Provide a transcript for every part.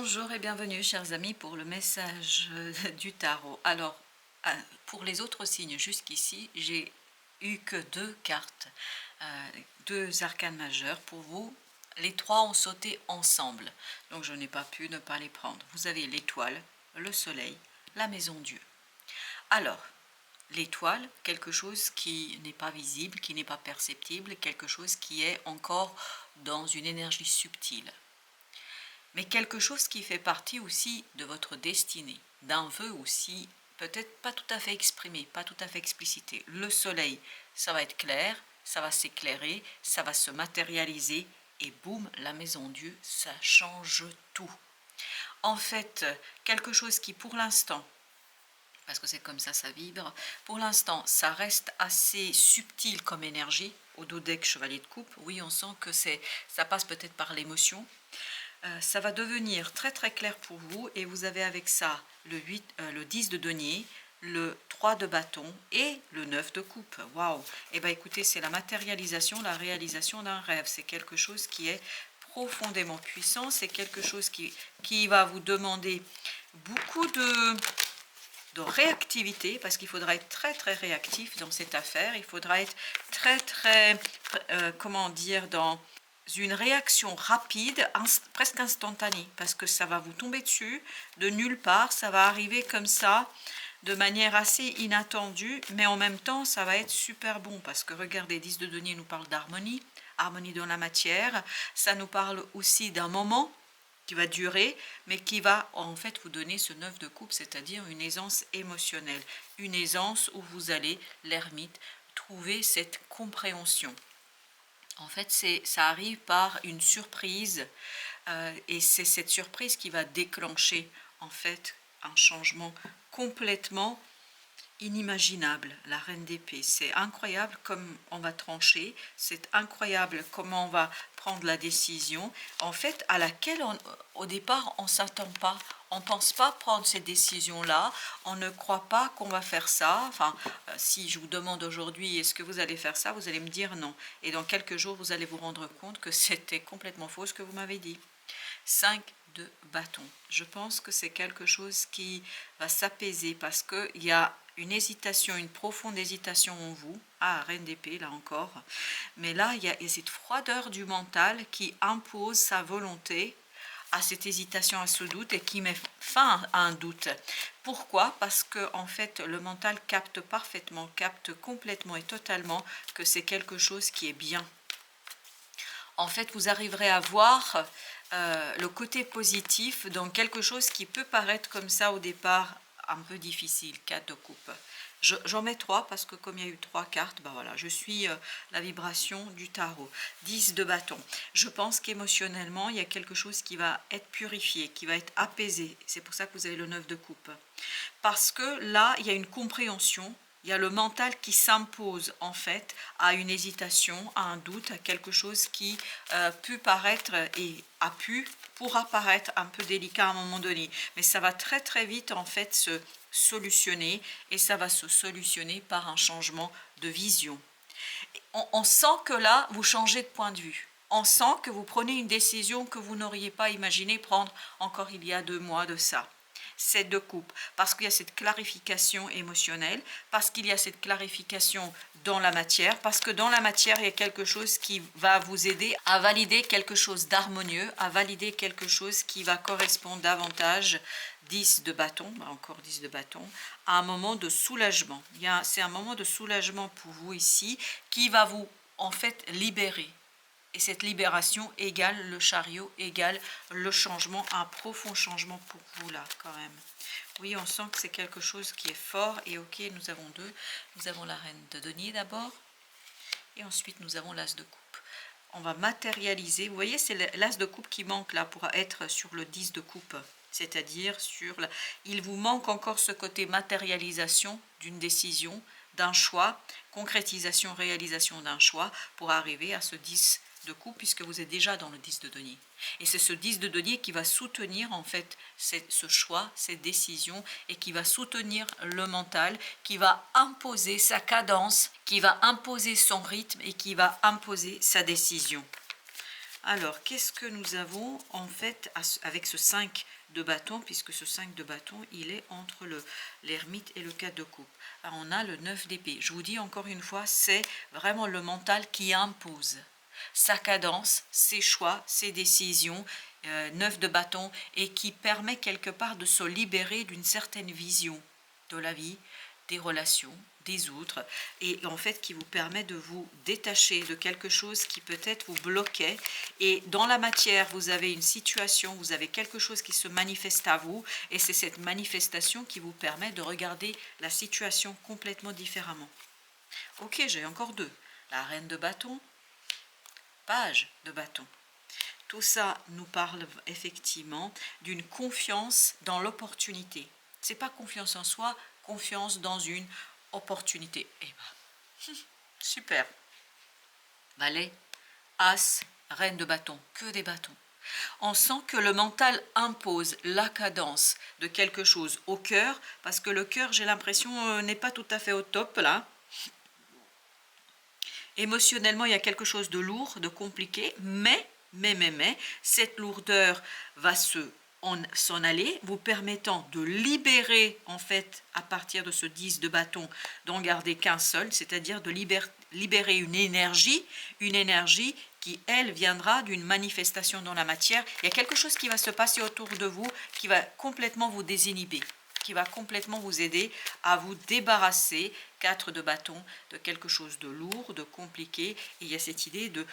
Bonjour et bienvenue chers amis pour le message du tarot. Alors, pour les autres signes jusqu'ici, j'ai eu que deux cartes, deux arcanes majeurs. Pour vous, les trois ont sauté ensemble, donc je n'ai pas pu ne pas les prendre. Vous avez l'étoile, le soleil, la maison Dieu. Alors, l'étoile, quelque chose qui n'est pas visible, qui n'est pas perceptible, quelque chose qui est encore dans une énergie subtile, mais quelque chose qui fait partie aussi de votre destinée, d'un vœu aussi, peut-être pas tout à fait exprimé, pas tout à fait explicité. Le soleil, ça va être clair, ça va s'éclairer, ça va se matérialiser, et boum, la maison Dieu, ça change tout. En fait, quelque chose qui pour l'instant, parce que c'est comme ça vibre, pour l'instant, ça reste assez subtil comme énergie, au dodeck chevalier de coupe. Oui, on sent que ça passe peut-être par l'émotion. Ça va devenir très très clair pour vous, et vous avez avec ça le 10 de denier, le 3 de bâton et le 9 de coupe. Waouh! Et bien écoutez, c'est la matérialisation, la réalisation d'un rêve. C'est quelque chose qui est profondément puissant, c'est quelque chose qui va vous demander beaucoup de réactivité, parce qu'il faudra être très très réactif dans cette affaire. Il faudra être très très, comment dire, dans une réaction rapide, presque instantanée, parce que ça va vous tomber dessus de nulle part, ça va arriver comme ça, de manière assez inattendue, mais en même temps, ça va être super bon, parce que regardez, 10 de denier nous parle d'harmonie, harmonie dans la matière, ça nous parle aussi d'un moment qui va durer, mais qui va en fait vous donner ce 9 de coupe, c'est-à-dire une aisance émotionnelle, une aisance où vous allez, l'ermite, trouver cette compréhension. En fait, ça arrive par une surprise, et c'est cette surprise qui va déclencher en fait un changement complètement inimaginable. La reine d'épée, c'est incroyable comme on va trancher, c'est incroyable comment on va prendre la décision, en fait, à laquelle au départ on ne s'attend pas. On ne pense pas prendre ces décisions-là, on ne croit pas qu'on va faire ça. Enfin, si je vous demande aujourd'hui, est-ce que vous allez faire ça, vous allez me dire non. Et dans quelques jours, vous allez vous rendre compte que c'était complètement faux ce que vous m'avez dit. 5 de bâton. Je pense que c'est quelque chose qui va s'apaiser, parce qu'il y a une hésitation, une profonde hésitation en vous. Ah, reine d'épée, là encore. Mais là, il y a cette froideur du mental qui impose sa volonté à cette hésitation, à ce doute, et qui met fin à un doute. Pourquoi? Parce que en fait, le mental capte parfaitement, capte complètement et totalement que c'est quelque chose qui est bien. En fait, vous arriverez à voir le côté positif dans quelque chose qui peut paraître comme ça au départ un peu difficile. 4 de coupe. J'en mets 3 parce que comme il y a eu 3 cartes, ben voilà, je suis la vibration du tarot. 10 de bâton. Je pense qu'émotionnellement, il y a quelque chose qui va être purifié, qui va être apaisé. C'est pour ça que vous avez le 9 de coupe. Parce que là, il y a une compréhension. Il y a le mental qui s'impose en fait à une hésitation, à un doute, à quelque chose qui peut paraître et pourra paraître un peu délicat à un moment donné. Mais ça va très très vite en fait se solutionner, et ça va se solutionner par un changement de vision. On sent que là, vous changez de point de vue. On sent que vous prenez une décision que vous n'auriez pas imaginé prendre encore il y a 2 mois de ça. 7 de coupe, parce qu'il y a cette clarification émotionnelle, parce qu'il y a cette clarification dans la matière, parce que dans la matière, il y a quelque chose qui va vous aider à valider quelque chose d'harmonieux, à valider quelque chose qui va correspondre davantage, 10 de bâton, encore 10 de bâton, à un moment de soulagement. C'est un moment de soulagement pour vous ici, qui va vous, en fait, libérer. Et cette libération égale le chariot, égale le changement, un profond changement pour vous là quand même. Oui, on sent que c'est quelque chose qui est fort. Et ok, nous avons deux. Nous avons la reine de denier d'abord. Et ensuite nous avons l'as de coupe. On va matérialiser. Vous voyez, c'est l'as de coupe qui manque là pour être sur le 10 de coupe. C'est-à-dire il vous manque encore ce côté matérialisation d'une décision, d'un choix, concrétisation, réalisation d'un choix pour arriver à ce 10 de coupe, puisque vous êtes déjà dans le 10 de denier. Et c'est ce 10 de denier qui va soutenir en fait ce choix, cette décision, et qui va soutenir le mental, qui va imposer sa cadence, qui va imposer son rythme et qui va imposer sa décision. Alors, qu'est-ce que nous avons en fait avec ce 5 de bâton, puisque ce 5 de bâton, il est entre l'ermite et le 4 de coupe. Alors, on a le 9 d'épée. Je vous dis encore une fois, c'est vraiment le mental qui impose sa cadence, ses choix, ses décisions, 9 de bâton, et qui permet quelque part de se libérer d'une certaine vision de la vie, des relations, des autres, et en fait qui vous permet de vous détacher de quelque chose qui peut-être vous bloquait. Et dans la matière, vous avez une situation, vous avez quelque chose qui se manifeste à vous, et c'est cette manifestation qui vous permet de regarder la situation complètement différemment. Ok, j'ai encore deux. La reine de bâton, page de bâton. Tout ça nous parle effectivement d'une confiance dans l'opportunité. C'est pas confiance en soi, confiance dans une opportunité. Eh ben, super. Valet, as, reine de bâton, que des bâtons. On sent que le mental impose la cadence de quelque chose au cœur, parce que le cœur, j'ai l'impression, n'est pas tout à fait au top là. Émotionnellement, il y a quelque chose de lourd, de compliqué, mais, cette lourdeur va s'en aller, vous permettant de libérer, en fait, à partir de ce 10 de bâton, d'en garder qu'un seul, c'est-à-dire de libérer une énergie qui, elle, viendra d'une manifestation dans la matière. Il y a quelque chose qui va se passer autour de vous, qui va complètement vous désinhiber, qui va complètement vous aider à vous débarrasser, 4 de bâton, de quelque chose de lourd, de compliqué. Et il y a cette idée de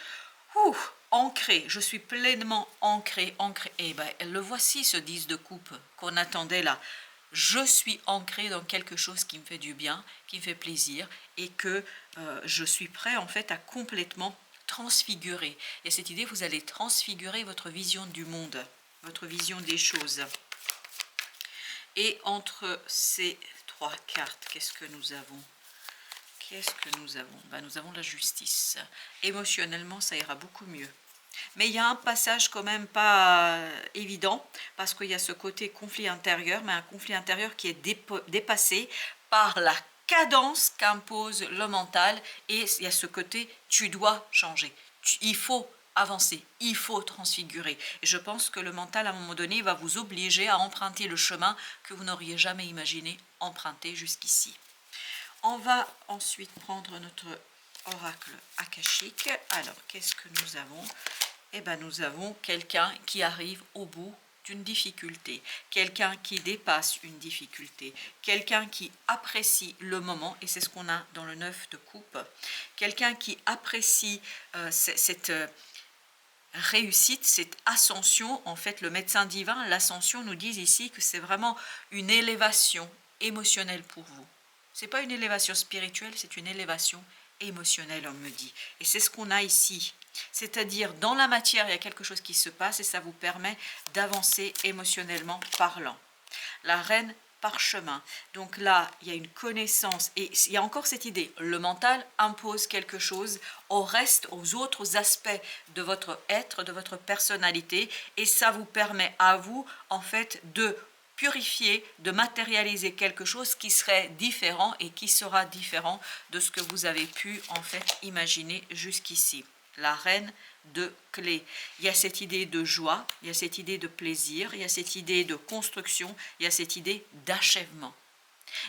ancré, je suis pleinement ancré. Et ben, le voici, ce 10 de coupe qu'on attendait là. Je suis ancré dans quelque chose qui me fait du bien, qui me fait plaisir, et que je suis prêt en fait à complètement transfigurer. Et cette idée, vous allez transfigurer votre vision du monde, votre vision des choses. Et entre ces trois cartes, qu'est-ce que nous avons? Ben, nous avons la justice. Émotionnellement, ça ira beaucoup mieux. Mais il y a un passage quand même pas évident, parce qu'il y a ce côté conflit intérieur, mais un conflit intérieur qui est dépassé par la cadence qu'impose le mental, et il y a ce côté tu dois changer, il faut avancer, il faut transfigurer. Et je pense que le mental, à un moment donné, va vous obliger à emprunter le chemin que vous n'auriez jamais imaginé emprunter jusqu'ici. On va ensuite prendre notre oracle akashique. Alors, qu'est-ce que nous avons? Eh bien, nous avons quelqu'un qui arrive au bout d'une difficulté, quelqu'un qui dépasse une difficulté, quelqu'un qui apprécie le moment, et c'est ce qu'on a dans le 9 de coupe, quelqu'un qui apprécie cette réussite, cette ascension. En fait, le médecin divin, l'ascension, nous dit ici que c'est vraiment une élévation émotionnelle pour vous. Ce n'est pas une élévation spirituelle, c'est une élévation émotionnelle, on me dit. Et c'est ce qu'on a ici. C'est-à-dire, dans la matière, il y a quelque chose qui se passe et ça vous permet d'avancer émotionnellement parlant. La reine parchemin. Donc là, il y a une connaissance et il y a encore cette idée. Le mental impose quelque chose au reste, aux autres aspects de votre être, de votre personnalité, et ça vous permet à vous, en fait, de purifier, de matérialiser quelque chose qui serait différent et qui sera différent de ce que vous avez pu, en fait, imaginer jusqu'ici. La reine de clés. Il y a cette idée de joie, il y a cette idée de plaisir, il y a cette idée de construction, il y a cette idée d'achèvement.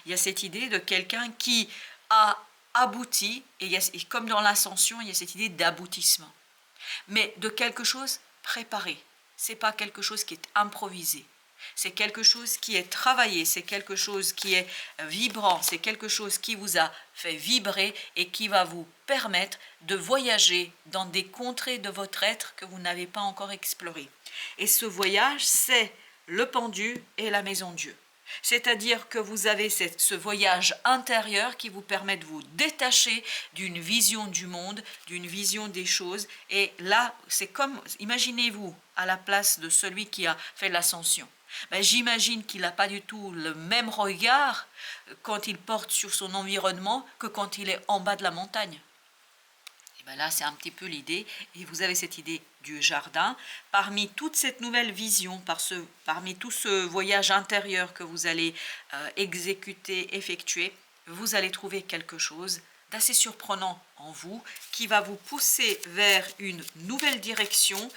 Il y a cette idée de quelqu'un qui a abouti, et comme dans l'ascension, il y a cette idée d'aboutissement. Mais de quelque chose préparé. Ce n'est pas quelque chose qui est improvisé. C'est quelque chose qui est travaillé, c'est quelque chose qui est vibrant, c'est quelque chose qui vous a fait vibrer et qui va vous permettre de voyager dans des contrées de votre être que vous n'avez pas encore explorées. Et ce voyage, c'est le pendu et la maison Dieu. C'est-à-dire que vous avez ce voyage intérieur qui vous permet de vous détacher d'une vision du monde, d'une vision des choses. Et là, c'est comme, imaginez-vous à la place de celui qui a fait l'ascension. Ben, j'imagine qu'il n'a pas du tout le même regard quand il porte sur son environnement que quand il est en bas de la montagne. Et ben là, c'est un petit peu l'idée. Et vous avez cette idée du jardin. Parmi toute cette nouvelle vision, parmi tout ce voyage intérieur que vous allez exécuter, effectuer, vous allez trouver quelque chose d'assez surprenant en vous, qui va vous pousser vers une nouvelle direction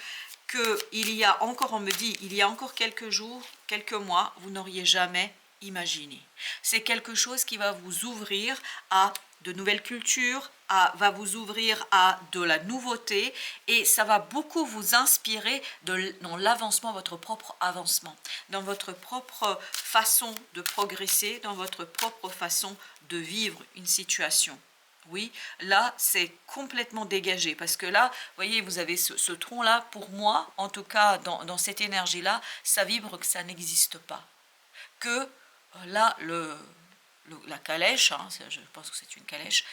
que il y a encore, on me dit, il y a encore quelques jours, quelques mois, vous n'auriez jamais imaginé. C'est quelque chose qui va vous ouvrir à de nouvelles cultures, va vous ouvrir à de la nouveauté et ça va beaucoup vous inspirer dans l'avancement, votre propre avancement, dans votre propre façon de progresser, dans votre propre façon de vivre une situation. Oui, là, c'est complètement dégagé parce que là, vous voyez, vous avez ce tronc-là, pour moi, en tout cas, dans cette énergie-là, ça vibre que ça n'existe pas. Que là, la calèche, hein, je pense que c'est une calèche,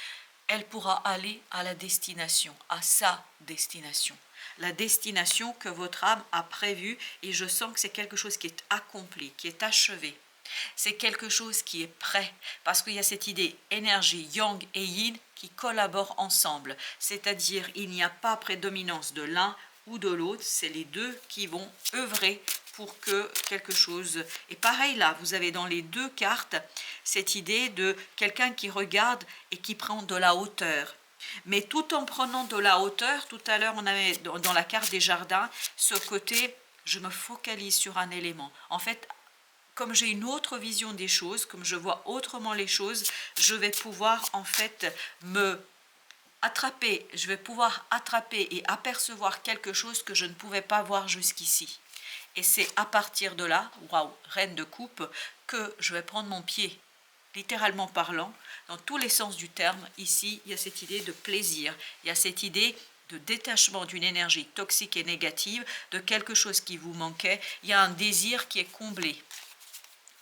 elle pourra aller à la destination, à sa destination. La destination que votre âme a prévue et je sens que c'est quelque chose qui est accompli, qui est achevé. C'est quelque chose qui est prêt parce qu'il y a cette idée énergie yang et yin qui collaborent ensemble. C'est-à-dire il n'y a pas prédominance de l'un ou de l'autre, c'est les deux qui vont œuvrer pour que quelque chose... Et pareil là, vous avez dans les deux cartes cette idée de quelqu'un qui regarde et qui prend de la hauteur. Mais tout en prenant de la hauteur, tout à l'heure on avait dans la carte des jardins, ce côté, je me focalise sur un élément. En fait, comme j'ai une autre vision des choses, comme je vois autrement les choses, je vais pouvoir en fait je vais pouvoir attraper et apercevoir quelque chose que je ne pouvais pas voir jusqu'ici. Et c'est à partir de là, waouh, reine de coupe, que je vais prendre mon pied, littéralement parlant, dans tous les sens du terme. Ici, il y a cette idée de plaisir, il y a cette idée de détachement d'une énergie toxique et négative, de quelque chose qui vous manquait. Il y a un désir qui est comblé.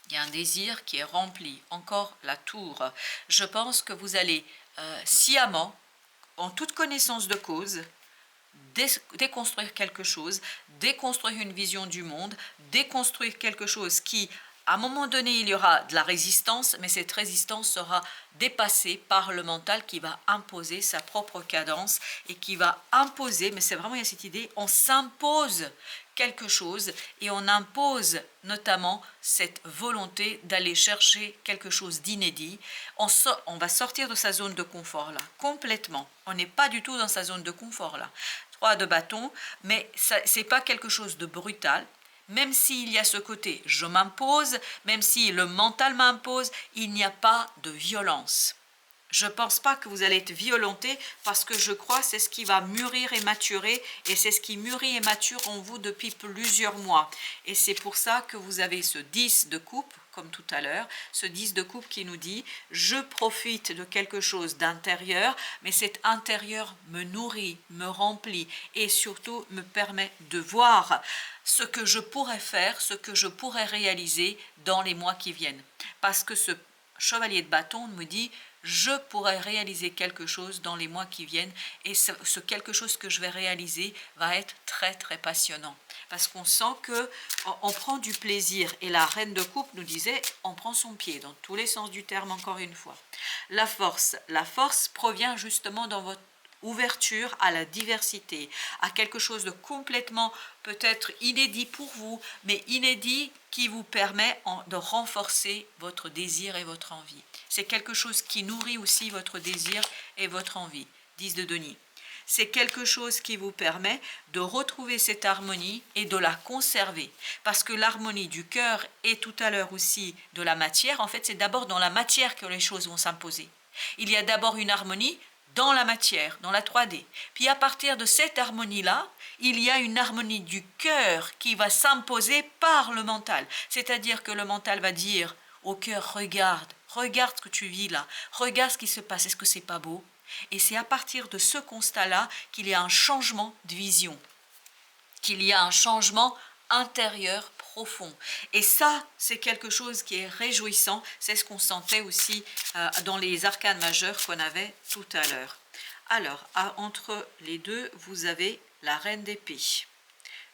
Il y a un désir qui est rempli. Encore la tour. Je pense que vous allez sciemment, en toute connaissance de cause, déconstruire quelque chose, déconstruire une vision du monde, déconstruire quelque chose qui, à un moment donné, il y aura de la résistance, mais cette résistance sera dépassée par le mental qui va imposer sa propre cadence et qui va imposer, mais c'est vraiment, il y a cette idée, on s'impose quelque chose et on impose notamment cette volonté d'aller chercher quelque chose d'inédit. On va sortir de sa zone de confort là, complètement. On n'est pas du tout dans sa zone de confort là. 3 de bâton, mais ce n'est pas quelque chose de brutal. Même s'il y a ce côté je m'impose, même si le mental m'impose, il n'y a pas de violence. Je ne pense pas que vous allez être violenté parce que je crois que c'est ce qui va mûrir et maturer et c'est ce qui mûrit et mature en vous depuis plusieurs mois. Et c'est pour ça que vous avez ce 10 de coupe, comme tout à l'heure, ce 10 de coupe qui nous dit « je profite de quelque chose d'intérieur, mais cet intérieur me nourrit, me remplit et surtout me permet de voir ce que je pourrais faire, ce que je pourrais réaliser dans les mois qui viennent. » Parce que ce chevalier de bâton me dit « je pourrais réaliser quelque chose dans les mois qui viennent et ce quelque chose que je vais réaliser va être très très passionnant. » Parce qu'on sent qu'on prend du plaisir et la reine de coupe nous disait on prend son pied dans tous les sens du terme encore une fois. La force provient justement dans votre ouverture à la diversité, à quelque chose de complètement peut-être inédit pour vous, mais inédit qui vous permet de renforcer votre désir et votre envie. C'est quelque chose qui nourrit aussi votre désir et votre envie. 10 de denier. C'est quelque chose qui vous permet de retrouver cette harmonie et de la conserver. Parce que l'harmonie du cœur et tout à l'heure aussi de la matière, en fait, c'est d'abord dans la matière que les choses vont s'imposer. Il y a d'abord une harmonie dans la matière, dans la 3D. Puis à partir de cette harmonie-là, il y a une harmonie du cœur qui va s'imposer par le mental. C'est-à-dire que le mental va dire au cœur, regarde ce que tu vis là, regarde ce qui se passe, est-ce que c'est pas beau? Et c'est à partir de ce constat-là qu'il y a un changement de vision, qu'il y a un changement intérieur profond. Et ça, c'est quelque chose qui est réjouissant. C'est ce qu'on sentait aussi dans les arcanes majeures qu'on avait tout à l'heure. Alors, entre les deux, vous avez la reine d'épée.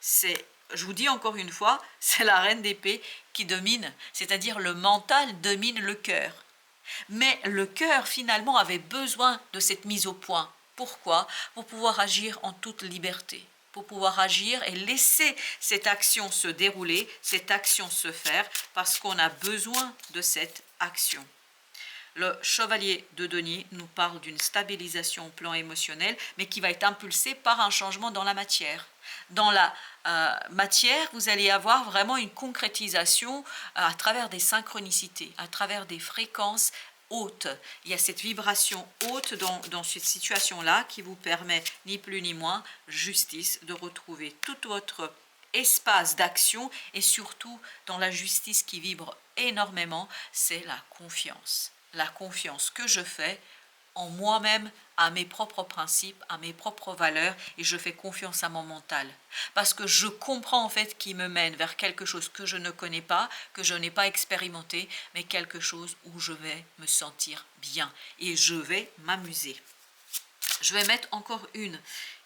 Je vous dis encore une fois, c'est la reine d'épée qui domine, c'est-à-dire le mental domine le cœur. Mais le cœur, finalement, avait besoin de cette mise au point. Pourquoi? Pour pouvoir agir en toute liberté, pour pouvoir agir et laisser cette action se dérouler, cette action se faire, parce qu'on a besoin de cette action. Le chevalier de denier nous parle d'une stabilisation au plan émotionnel, mais qui va être impulsée par un changement dans la matière. Dans la matière, vous allez avoir vraiment une concrétisation à travers des synchronicités, à travers des fréquences hautes. Il y a cette vibration haute dans cette situation-là qui vous permet, ni plus ni moins, justice, de retrouver tout votre espace d'action et surtout dans la justice qui vibre énormément, c'est la confiance. La confiance que je fais en moi-même, à mes propres principes, à mes propres valeurs, et je fais confiance à mon mental. Parce que je comprends en fait qu'il me mène vers quelque chose que je ne connais pas, que je n'ai pas expérimenté, mais quelque chose où je vais me sentir bien et je vais m'amuser. Je vais mettre encore une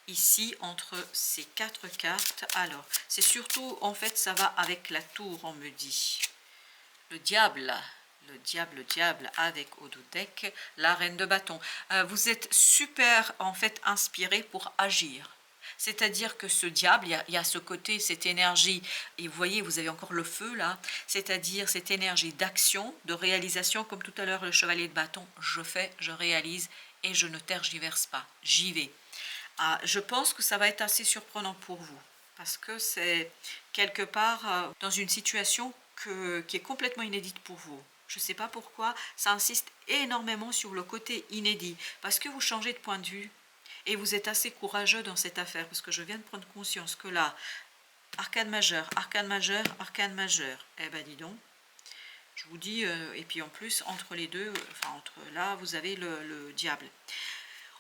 ici entre ces 4 cartes. Alors, c'est surtout, en fait, ça va avec la tour, on me dit. Le diable avec au dos deck, la reine de bâton. Vous êtes super, en fait, inspiré pour agir. C'est-à-dire que ce diable, il y a ce côté, cette énergie, et vous voyez, vous avez encore le feu là, c'est-à-dire cette énergie d'action, de réalisation, comme tout à l'heure le chevalier de bâton, je fais, je réalise, et je ne tergiverse pas, j'y vais. Je pense que ça va être assez surprenant pour vous, parce que c'est quelque part dans une situation qui est complètement inédite pour vous. Je ne sais pas pourquoi, ça insiste énormément sur le côté inédit, parce que vous changez de point de vue, et vous êtes assez courageux dans cette affaire, parce que je viens de prendre conscience que là, arcane majeur, arcane majeur, arcane majeur, eh ben dis donc, je vous dis, et puis en plus, entre les deux, enfin entre là, vous avez le diable.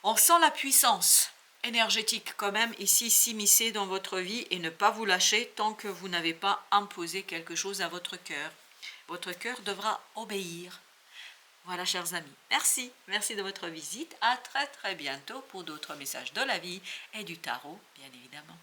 On sent la puissance énergétique quand même ici s'immiscer dans votre vie et ne pas vous lâcher tant que vous n'avez pas imposé quelque chose à votre cœur. Votre cœur devra obéir. Voilà, chers amis, merci de votre visite. À très très bientôt pour d'autres messages de la vie et du tarot, bien évidemment.